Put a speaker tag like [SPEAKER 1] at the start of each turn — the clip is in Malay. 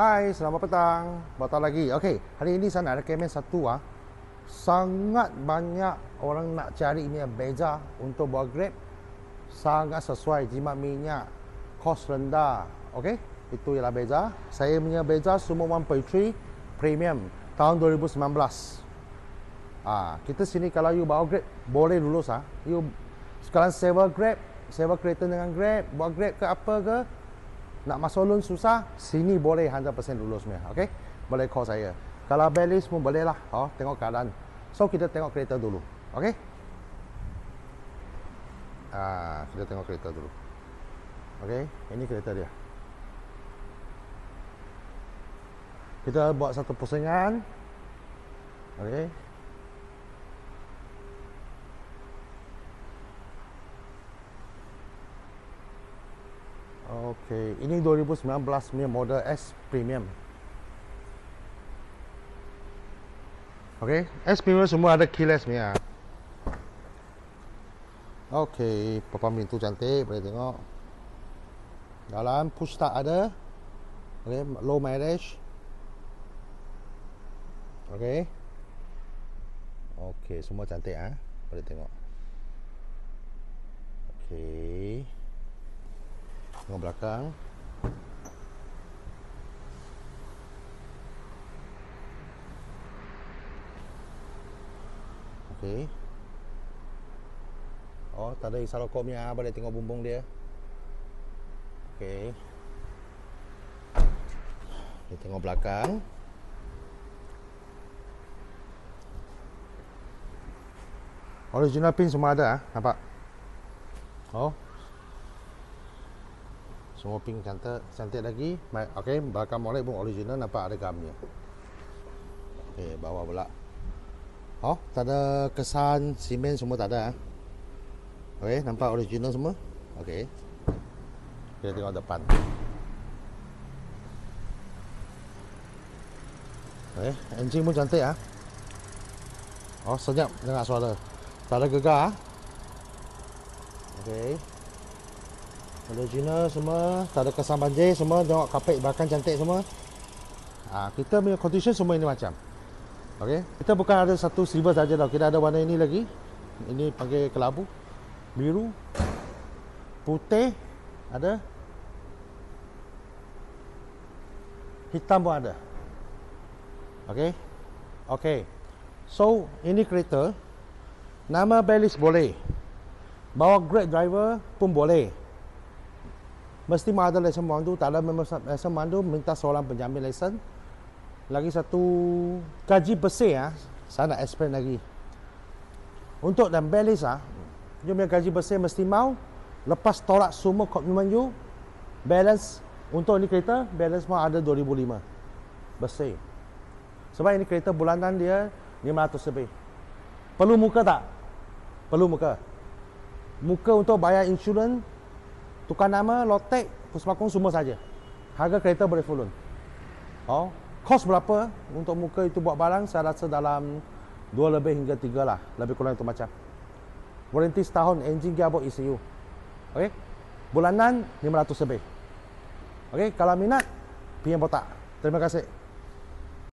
[SPEAKER 1] Hai, selamat petang. Batal lagi. Okey, hari ini saya nak recommend satu sangat banyak orang nak cari ni Beza untuk buat Grab. Sangat sesuai, jimat minyak, kos rendah. Okey, itu ialah Beza. Saya punya Beza semua 1.3 premium tahun 2019. Kita sini kalau you bawa Grab boleh lulus You sekarang sewa Grab, sewa kereta dengan Grab, buat Grab ke apa ke, nak masuk loan susah, sini boleh 100% lulus punya. Okey, boleh call saya. Kalau balance pun boleh lah. Tengok keadaan. So kita tengok kereta dulu. Okey, kita tengok kereta dulu. Okey, ini kereta dia. Kita buat satu pusingan. Okey, okey, ini 2019 punya model S Premium. Okey, S Premium semua ada keyless punya. Okey, papan pintu cantik, boleh tengok. Dalam push start ada. Okey, low mileage. Okey. Okey, semua cantik boleh tengok. Okey. Tengok belakang. Okey. Tak ada isar rokok punya, boleh tengok bumbung dia. Okey. Kita tengok belakang. Original pin semua ada nampak? Semua pink cantik lagi. Okey, belakang molek pun original, nampak ada gamnya. Okey, bawah pula. Tak ada kesan simen, semua tak ada. Okey, nampak original semua. Okey. Kita tengok depan. Okey, engine pun cantik senyap dengar suara. Tak ada gegar. Okey. Original semua, tak ada kesan banjir semua. Tengok kapet belakang cantik semua. Kita punya condition semua ini macam. Okey, kita bukan ada satu silver saja tau. Kita ada warna ini lagi. Ini panggil kelabu, biru, putih ada, hitam pun ada. Okey. Okey. So, ini kereta nama balance boleh. Bawa Grab driver pun boleh. Mesti ada lesen mandu, tak ada lesen mandu, minta seorang penjamin lesen. Lagi satu gaji bersih saya nak explain lagi. Untuk dan balance you punya gaji bersih mesti mau lepas tolak semua komitmen you, balance untuk ni kereta balance mau ada 2005 bersih. Sebab ini kereta bulanan dia 500 lebih. Perlu muka tak? Perlu muka. Muka untuk bayar insurans, tukar nama, lotek, pusmakong semua saja. Harga kereta boleh full loan. Kos berapa untuk muka itu buat barang? Saya rasa dalam 2 lebih hingga 3 lah. Lebih kurang itu macam. Warranty setahun, engine, gearbox, ECU. Okey. Bulanan 500 lebih. Okey, kalau minat, PM botak. Terima kasih.